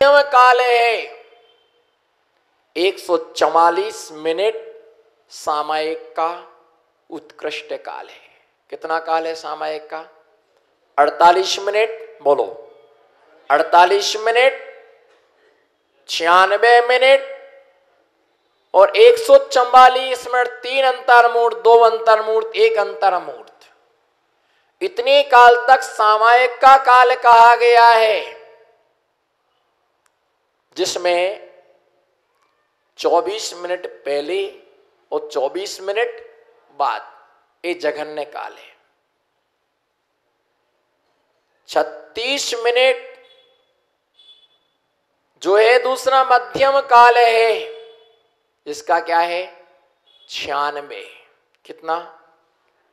काल है 144 मिनट सामायिक का उत्कृष्ट काल है। कितना काल है सामायिक का? 48 मिनट, बोलो 48 मिनट, 96 मिनट और 144 मिनट, 3 अंतर्मुहूर्त, 2 अंतर्मुहूर्त, 1 अंतर्मुहूर्त, इतने काल तक सामायिक का काल कहा गया है, जिसमें 24 मिनट पहले और 24 मिनट बाद ये जघन्य काल है। 36 मिनट जो है दूसरा मध्यम काल है, इसका क्या है? 96। कितना?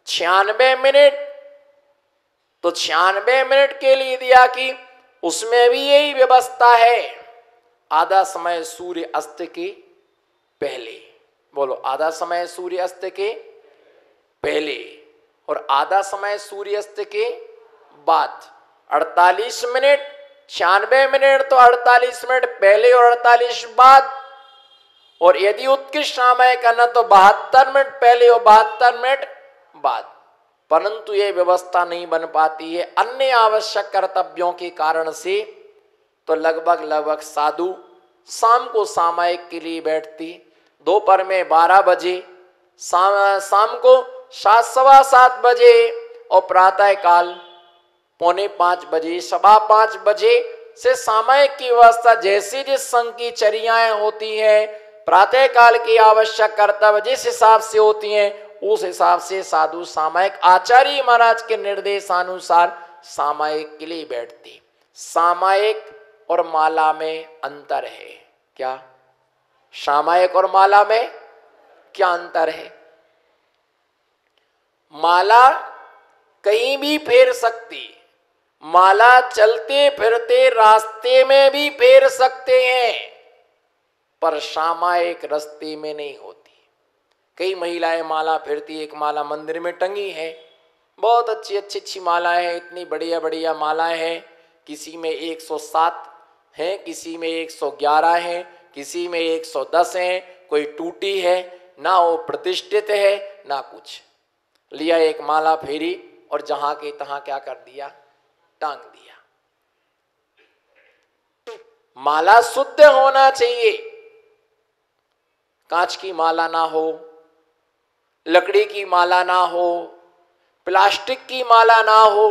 96 मिनट। तो 96 मिनट के लिए दिया कि उसमें भी यही व्यवस्था है, आधा समय सूर्य अस्त के पहले, बोलो आधा समय सूर्य अस्त के पहले और आधा समय सूर्य अस्त के बाद। 48 मिनट, 96 मिनट, तो 48 मिनट पहले और 48 बाद। और यदि उत्कृष्ट सामायिक करना तो 72 मिनट पहले और 72 मिनट बाद। परंतु यह व्यवस्था नहीं बन पाती है अन्य आवश्यक कर्तव्यों के कारण से, तो लगभग साधु शाम को सामायिक के लिए बैठती, दोपहर में 12 बजे, शाम को 7, सवा 7 बजे और प्रातः काल 4:45 बजे, 5:15 बजे से सामायिक की व्यवस्था जैसी जिस संघ की चर्याएं होती हैं, प्रातः काल की आवश्यक कर्तव्य जिस हिसाब से होती हैं, उस हिसाब से साधु सामायिक आचार्य महाराज के निर्देशानुसार सामायिक के लिए बैठती। सामायिक और माला में अंतर है क्या? सामायिक और माला में क्या अंतर है? माला कहीं भी फेर सकती, माला चलते फिरते रास्ते में भी फेर सकते हैं, पर सामायिक रास्ते में नहीं होती। कई महिलाएं माला फिरती, एक माला मंदिर में टंगी है, बहुत अच्छी मालाएं हैं, इतनी बढ़िया मालाएं हैं, किसी में 107 हैं, किसी में 111 हैं, किसी में 110 हैं, कोई टूटी है ना, वो प्रतिष्ठित है ना कुछ। लिया एक माला फेरी और जहां के तहां क्या कर दिया? टांग दिया। माला शुद्ध होना चाहिए, कांच की माला ना हो, लकड़ी की माला ना हो, प्लास्टिक की माला ना हो।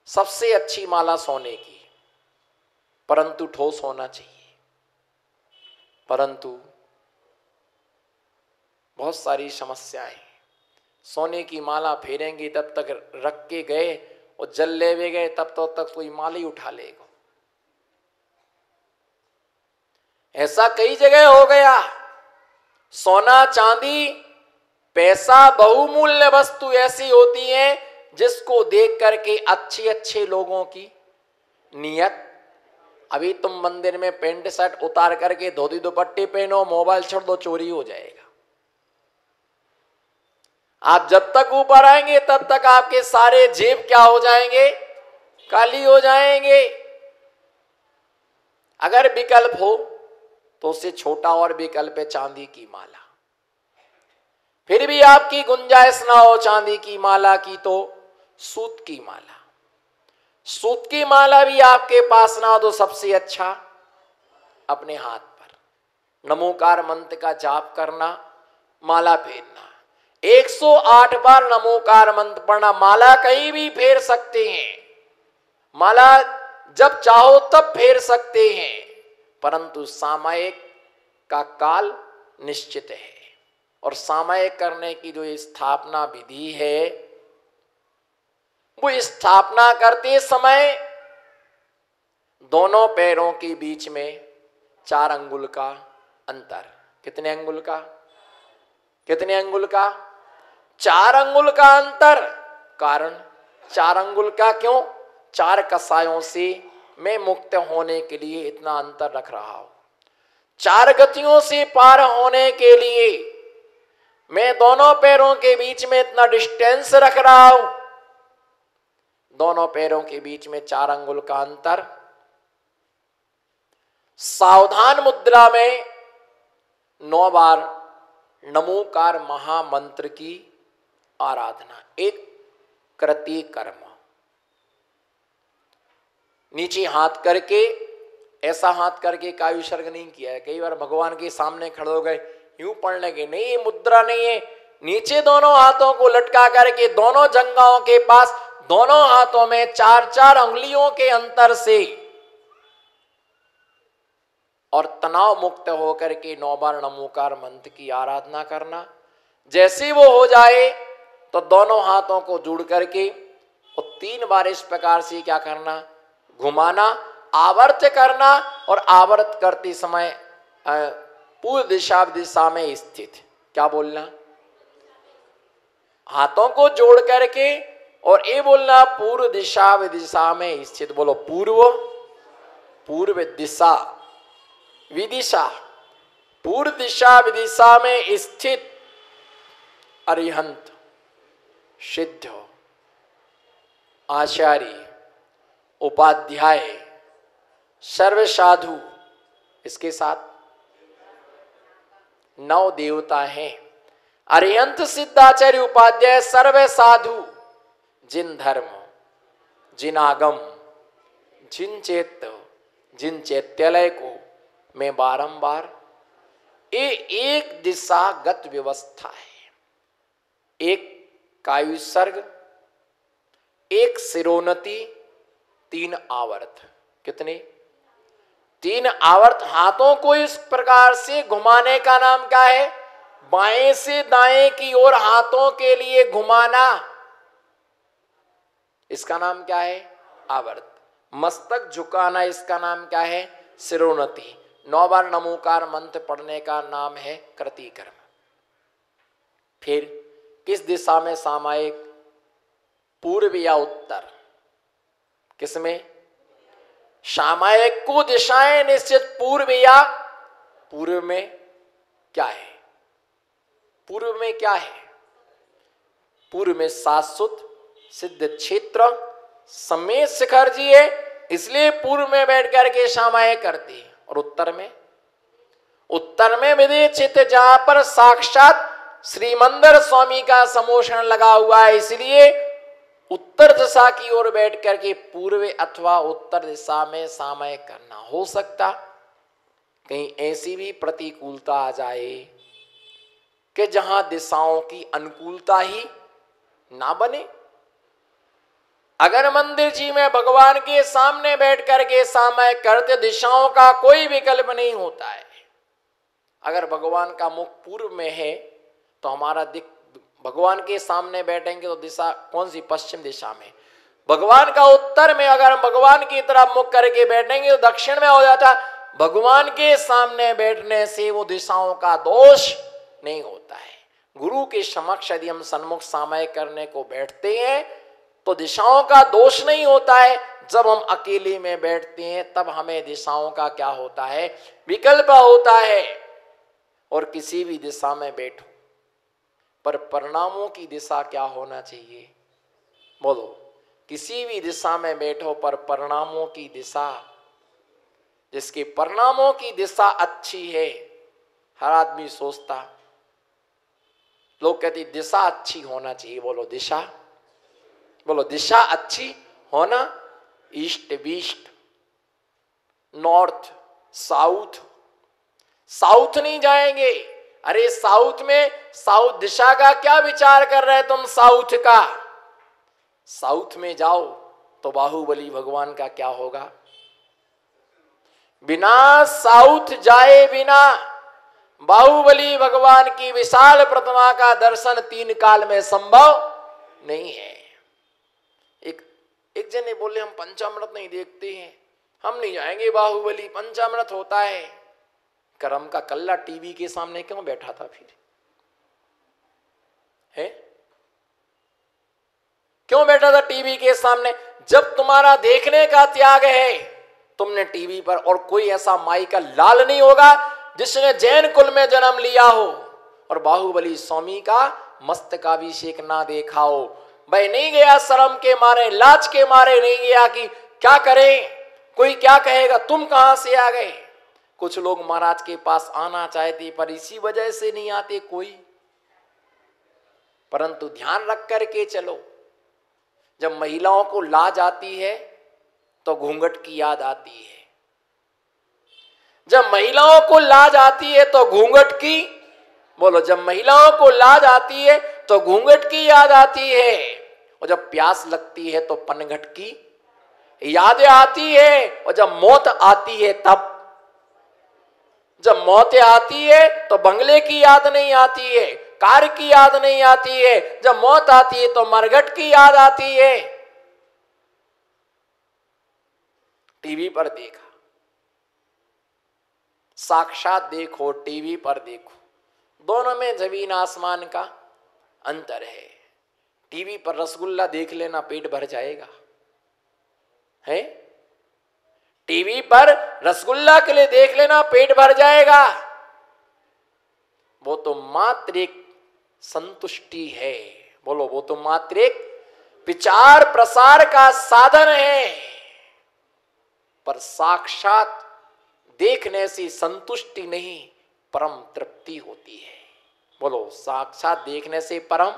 सबसे अच्छी माला सोने की, परंतु ठोस होना चाहिए। परंतु बहुत सारी समस्याएं, सोने की माला फेरेंगे तब तक रख के गए और जल ले गए, तब तक कोई माला ही उठा लेगा। ऐसा कई जगह हो गया। सोना चांदी पैसा बहुमूल्य वस्तु ऐसी होती है जिसको देख करके अच्छे लोगों की नियत, अभी तुम मंदिर में पेंट शर्ट उतार करके धोती दुपट्टे पहनो, मोबाइल छोड़ दो, चोरी हो जाएगा। आप जब तक ऊपर आएंगे तब तक आपके सारे जेब क्या हो जाएंगे? खाली हो जाएंगे। अगर विकल्प हो तो उससे छोटा और विकल्प है चांदी की माला। फिर भी आपकी गुंजाइश ना हो चांदी की माला की, तो सूत की माला। सूत की माला भी आपके पास ना हो तो सबसे अच्छा अपने हाथ पर नमोकार मंत्र का जाप करना, माला फेरना, 108 बार नमोकार मंत्र पढ़ना। माला कहीं भी फेर सकते हैं, माला जब चाहो तब फेर सकते हैं, परंतु सामायिक का काल निश्चित है। और सामायिक करने की जो स्थापना विधि है, वो स्थापना करते समय दोनों पैरों के बीच में 4 अंगुल का अंतर। कितने अंगुल का? कितने अंगुल का? 4 अंगुल का अंतर। कारण 4 अंगुल का क्यों? 4 कसायों से मैं मुक्त होने के लिए इतना अंतर रख रहा हूं। 4 गतियों से पार होने के लिए मैं दोनों पैरों के बीच में इतना डिस्टेंस रख रहा हूं। दोनों पैरों के बीच में 4 अंगुल का अंतर सावधान मुद्रा में 9 बार नमोकार महामंत्र की आराधना, एक कृति कर्म। नीचे हाथ करके, ऐसा हाथ करके कायु सर्ग नहीं किया है। कई बार भगवान के सामने खड़े हो गए, यूं पढ़ लगे, नहीं ये मुद्रा नहीं है। नीचे दोनों हाथों को लटका करके दोनों जंघाओं के पास, दोनों हाथों में 4-4 उंगलियों के अंतर से और तनाव मुक्त होकर के 9 बार नमोकार मंत्र की आराधना करना। जैसे वो हो जाए तो दोनों हाथों को जोड़ करके और 3 बार इस प्रकार से क्या करना, घुमाना, आवर्त करना। और आवर्त करते समय पूर्व दिशा में स्थित, क्या बोलना, हाथों को जोड़ करके और ये बोलना पूर्व दिशा में स्थित। बोलो पूर्व दिशा विदिशा, पूर्व दिशा विदिशा में स्थित अरिहंत सिद्ध आचार्य उपाध्याय सर्व साधु, इसके साथ 9 देवता हैं। अरिहंत सिद्धाचार्य उपाध्याय सर्व साधु, जिन धर्म, जिन आगम, जिन चैत्यालय को मैं बारंबार, ये एक दिशागत व्यवस्था है। एक कायु सर्ग, एक सिरोन्नति, 3 आवर्त। कितने? 3 आवर्त। हाथों को इस प्रकार से घुमाने का नाम क्या है? बाएं से दाएं की ओर हाथों के लिए घुमाना, इसका नाम क्या है? आवर्त। मस्तक झुकाना, इसका नाम क्या है? सिरोन्नति। 9 बार नमोकार मंत्र पढ़ने का नाम है कृति कर्म। फिर किस दिशा में सामायिक? पूर्व या उत्तर? किसमें? सामायिक को दिशाएं निश्चित पूर्व या, पूर्व में क्या है? पूर्व में क्या है? पूर्व में शाश्वत सिद्ध क्षेत्र समेत शिखर जी है, इसलिए पूर्व में बैठ करके सामायिक करती है। और उत्तर में विदेह चित्त, जहां पर साक्षात श्रीमंदिर स्वामी का समोषण लगा हुआ है, इसलिए उत्तर दिशा की ओर बैठ करके पूर्व अथवा उत्तर दिशा में सामायिक करना। हो सकता कहीं ऐसी भी प्रतिकूलता आ जाए कि जहां दिशाओं की अनुकूलता ही ना बने। अगर मंदिर जी में भगवान के सामने बैठ करके सामायिक करते, दिशाओं का कोई विकल्प नहीं होता है। अगर भगवान का मुख पूर्व में है तो हमारा दिक, भगवान के सामने बैठेंगे तो दिशा कौन सी? पश्चिम दिशा में। भगवान का उत्तर में, अगर हम भगवान की तरफ मुख करके बैठेंगे तो दक्षिण में हो जाता। भगवान के सामने बैठने से वो दिशाओं का दोष नहीं होता है। गुरु के समक्ष यदि हम सन्मुख सामायिक करने को बैठते हैं तो दिशाओं का दोष नहीं होता है। जब हम अकेले में बैठते हैं तब हमें दिशाओं का क्या होता है? विकल्प होता है। और किसी भी दिशा में बैठो पर परिणामों की दिशा क्या होना चाहिए? बोलो। किसी भी दिशा में बैठो पर परिणामों की दिशा, जिसके परिणामों की दिशा अच्छी है, हर आदमी सोचता, लोग कहते दिशा अच्छी होना चाहिए। बोलो दिशा, बोलो दिशा अच्छी होना। East west, north south, south नहीं जाएंगे। अरे साउथ में, साउथ दिशा का क्या विचार कर रहे तुम? साउथ का, साउथ में जाओ तो बाहुबली भगवान का क्या होगा? बिना साउथ जाए बिना बाहुबली भगवान की विशाल प्रतिमा का दर्शन 3 काल में संभव नहीं है। एक जने बोले हम पंचामृत नहीं देखते हैं, हम नहीं जाएंगे बाहुबली, पंचामृत होता है। करम का कल्ला टीवी के सामने क्यों बैठा था फिर? है क्यों बैठा था टीवी के सामने? जब तुम्हारा देखने का त्याग है, तुमने टीवी पर, और कोई ऐसा माई का लाल नहीं होगा जिसने जैन कुल में जन्म लिया हो और बाहुबली स्वामी का मस्तकाभिषेक ना देखा हो। भाई नहीं गया शर्म के मारे, लाज के मारे नहीं गया कि क्या करें, कोई क्या कहेगा, तुम कहां से आ गए? कुछ लोग महाराज के पास आना चाहते पर इसी वजह से नहीं आते कोई। परंतु ध्यान रख करके चलो, जब महिलाओं को लाज आती है तो घूंघट की याद आती है। जब महिलाओं को लाज आती है तो घूंघट की, बोलो, जब महिलाओं को लाज आती है तो घूंघट की याद आती है। और जब प्यास लगती है तो पनघट की यादें आती है। और जब मौत आती है तब, जब मौतें आती है तो बंगले की याद नहीं आती है, कार की याद नहीं आती है। जब मौत आती है तो मरघट की याद आती है। टीवी पर देखा, साक्षात देखो, टीवी पर देखो, दोनों में जमीन आसमान का अंतर है। टीवी पर रसगुल्ला देख लेना, पेट भर जाएगा, है? टीवी पर रसगुल्ला के लिए देख लेना, पेट भर जाएगा। वो तो मात्र एक संतुष्टि है। बोलो, वो तो मात्र एक विचार प्रसार का साधन है। पर साक्षात देखने से संतुष्टि नहीं, परम तृप्ति होती है। बोलो, साक्षात देखने से परम।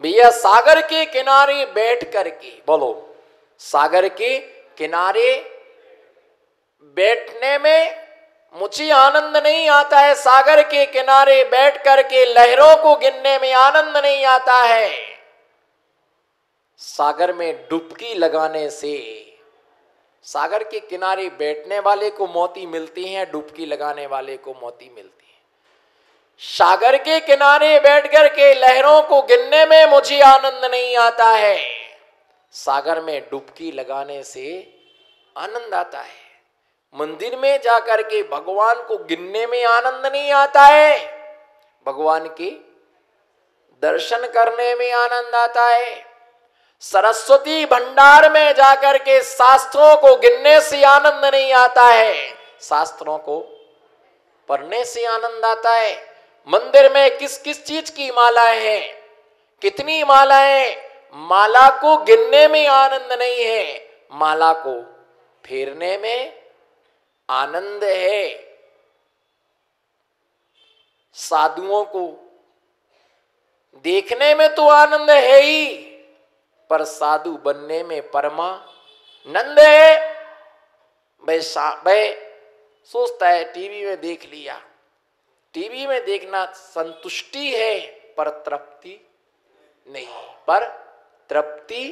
भैया सागर के किनारे बैठ करके, बोलो, सागर के किनारे बैठने में मुझे आनंद नहीं आता है। सागर के किनारे बैठ करके लहरों को गिनने में आनंद नहीं आता है। सागर में डुबकी लगाने से, सागर के किनारे बैठने वाले को मोती मिलती है, डुबकी लगाने वाले को मोती मिलती है। सागर के किनारे बैठ कर के लहरों को गिनने में मुझे आनंद नहीं आता है। सागर में डुबकी लगाने से आनंद आता है। मंदिर में जाकर के भगवान को गिनने में आनंद नहीं आता है, भगवान के दर्शन करने में आनंद आता है। सरस्वती भंडार में जाकर के शास्त्रों को गिनने से आनंद नहीं आता है, शास्त्रों को पढ़ने से आनंद आता है। मंदिर में किस किस चीज की मालाएं हैं, कितनी मालाएं, माला को गिनने में आनंद नहीं है, माला को फेरने में आनंद है। साधुओं को देखने में तो आनंद है ही, पर साधु बनने में परमानंद है। भाई सोचता है टीवी में देख लिया, टीवी में देखना संतुष्टि है, पर तृप्ति नहीं, पर तृप्ति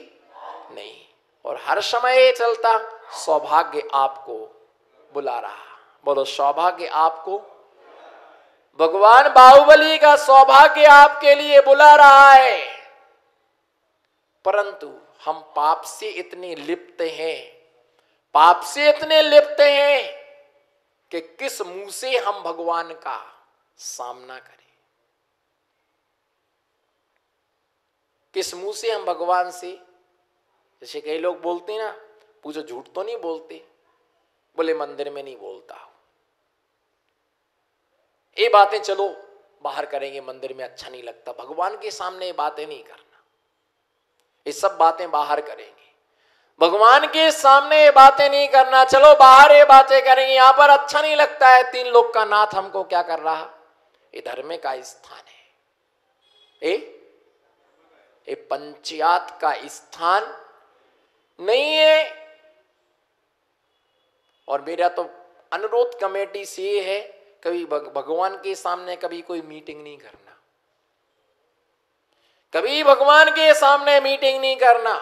नहीं। और हर समय चलता सौभाग्य आपको बुला रहा। बोलो, सौभाग्य आपको, भगवान बाहुबली का सौभाग्य आपके लिए बुला रहा है। परंतु हम पाप से इतने लिप्त हैं, पाप से इतने लिप्त हैं कि किस मुंह से हम भगवान का सामना करें, किस मुंह से हम भगवान से। जैसे कई लोग बोलते हैं ना, पूछो झूठ तो नहीं बोलते, बोले मंदिर में नहीं बोलता हूं। ये बातें चलो बाहर करेंगे, मंदिर में अच्छा नहीं लगता, भगवान के सामने ये बातें नहीं करना। ये सब बातें बाहर करेंगे, भगवान के सामने ये बातें नहीं करना। चलो बाहर ये बातें करेंगे, यहां पर अच्छा नहीं लगता है। 3 लोग का नाथ हमको क्या कर रहा, ये धर्म का स्थान है, ये पंचायत का स्थान नहीं है। और मेरा तो अनुरोध कमेटी से ये है, कभी भगवान के सामने कभी कोई मीटिंग नहीं करना, कभी भगवान के सामने मीटिंग नहीं करना।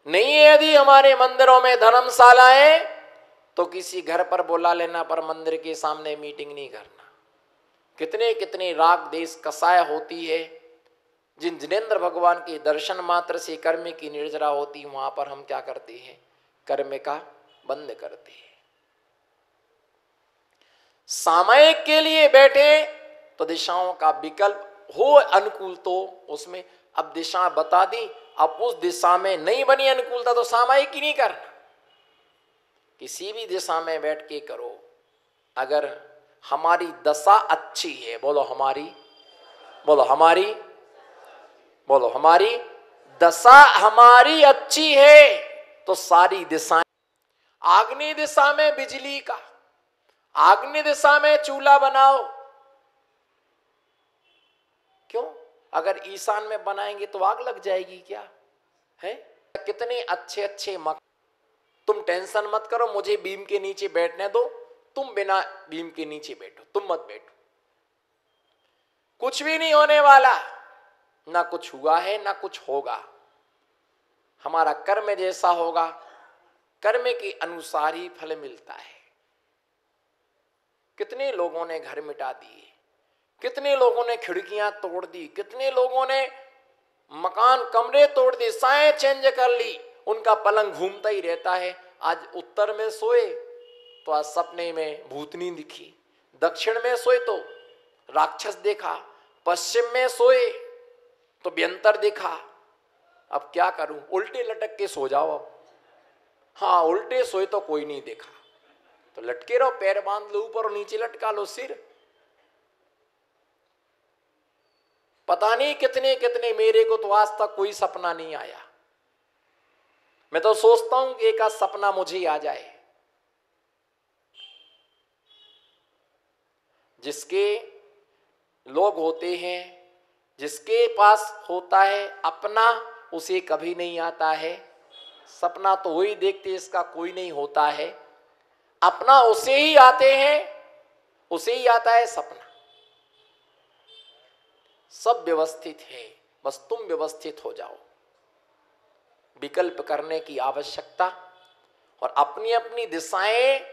नहीं है यदि हमारे मंदिरों में धर्मशालाएं, तो किसी घर पर बुला लेना, पर मंदिर के सामने मीटिंग नहीं करना। कितने कितने राग देश कसाय होती है, जिन जिनेंद्र भगवान के दर्शन मात्र से कर्म की निर्जरा होती, वहां पर हम क्या करते हैं, कर्म का बंद करते हैं। सामयिक के लिए बैठे तो दिशाओं का विकल्प हो अनुकूल, तो उसमें अब दिशा बता दी, अब उस दिशा में नहीं बनी अनुकूलता तो सामयिक ही नहीं करना, किसी भी दिशा में बैठ के करो। अगर हमारी दशा अच्छी है, बोलो हमारी, बोलो हमारी, बोलो हमारी दशा हमारी अच्छी है, तो सारी दिशाएं आग्नेय दिशा में बिजली का, आग्नेय दिशा में चूल्हा बनाओ। क्यों? अगर ईशान में बनाएंगे तो आग लग जाएगी क्या है? कितने अच्छे अच्छे मकान। तुम टेंशन मत करो, मुझे बीम के नीचे बैठने दो, तुम बिना बीम के नीचे बैठो, तुम मत बैठो, कुछ भी नहीं होने वाला। ना कुछ हुआ है ना कुछ होगा। हमारा कर्म जैसा होगा, कर्म के अनुसार ही फल मिलता है। कितने लोगों ने घर मिटा दिए, कितने लोगों ने खिड़कियां तोड़ दी, कितने लोगों ने मकान कमरे तोड़ दिए, साएं चेंज कर ली, उनका पलंग घूमता ही रहता है। आज उत्तर में सोए तो आज सपने में भूतनी दिखी, दक्षिण में सोए तो राक्षस देखा, पश्चिम में सोए तो व्यंतर दिखा। अब क्या करूं? उल्टे लटक के सो जाओ अब। हाँ, उल्टे सोए तो कोई नहीं देखा तो लटके रहो, पैर बांध लो ऊपर और नीचे लटका लो सिर। पता नहीं कितने कितने, मेरे को तो आज तक कोई सपना नहीं आया। मैं तो सोचता हूं कि एक आध सपना मुझे ही आ जाए। जिसके लोग होते हैं, जिसके पास होता है अपना, उसे कभी नहीं आता है सपना। तो वही देखते इसका कोई नहीं होता है। अपना उसे ही आते हैं, उसे ही आता है सपना। सब व्यवस्थित है, बस तुम व्यवस्थित हो जाओ। विकल्प करने की आवश्यकता, और अपनी अपनी दिशाएं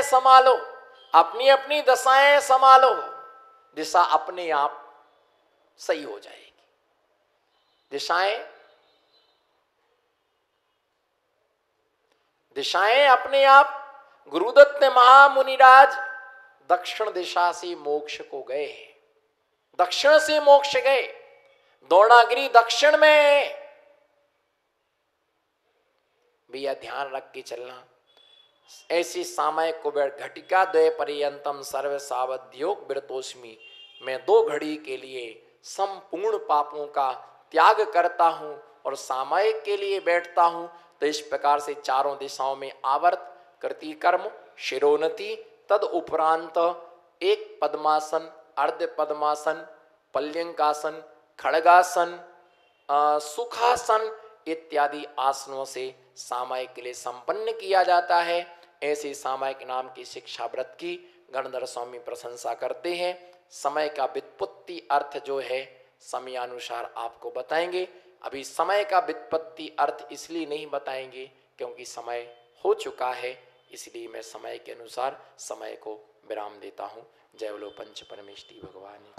संभालो, अपनी अपनी दशाएं संभालो। दिशा अपने आप सही हो जाएगी। दिशाएं अपने आप। गुरुदत्त महामुनिराज दक्षिण दिशा से मोक्ष को गए, दक्षिण से मोक्ष गए। द्रोणागिरी दक्षिण में है। भैया ध्यान रख के चलना। ऐसी सामयिक कुबेर घटिका द्वय पर्यंतम सर्व सावध्योग विरतोस्मि। मैं 2 घड़ी के लिए संपूर्ण पापों का त्याग करता हूं और सामयिक के लिए बैठता हूं। तो इस प्रकार से चारों दिशाओं में आवर्त कृति कर्म शिरोन्नति, तद उपरांत एक पद्मासन, अर्ध पद्मासन, पल्यंकासन, खड़गासन, सुखासन इत्यादि आसनों से सामयिक के लिए संपन्न किया जाता है। ऐसे सामयिक नाम की शिक्षा व्रत की गणधर स्वामी प्रशंसा करते हैं। समय का व्युत्पत्ति अर्थ जो है समयानुसार आपको बताएंगे। अभी समय का व्युत्पत्ति अर्थ इसलिए नहीं बताएंगे क्योंकि समय हो चुका है, इसलिए मैं समय के अनुसार समय को विराम देता हूँ। जय बोलो पंच परमेष्टि भगवान।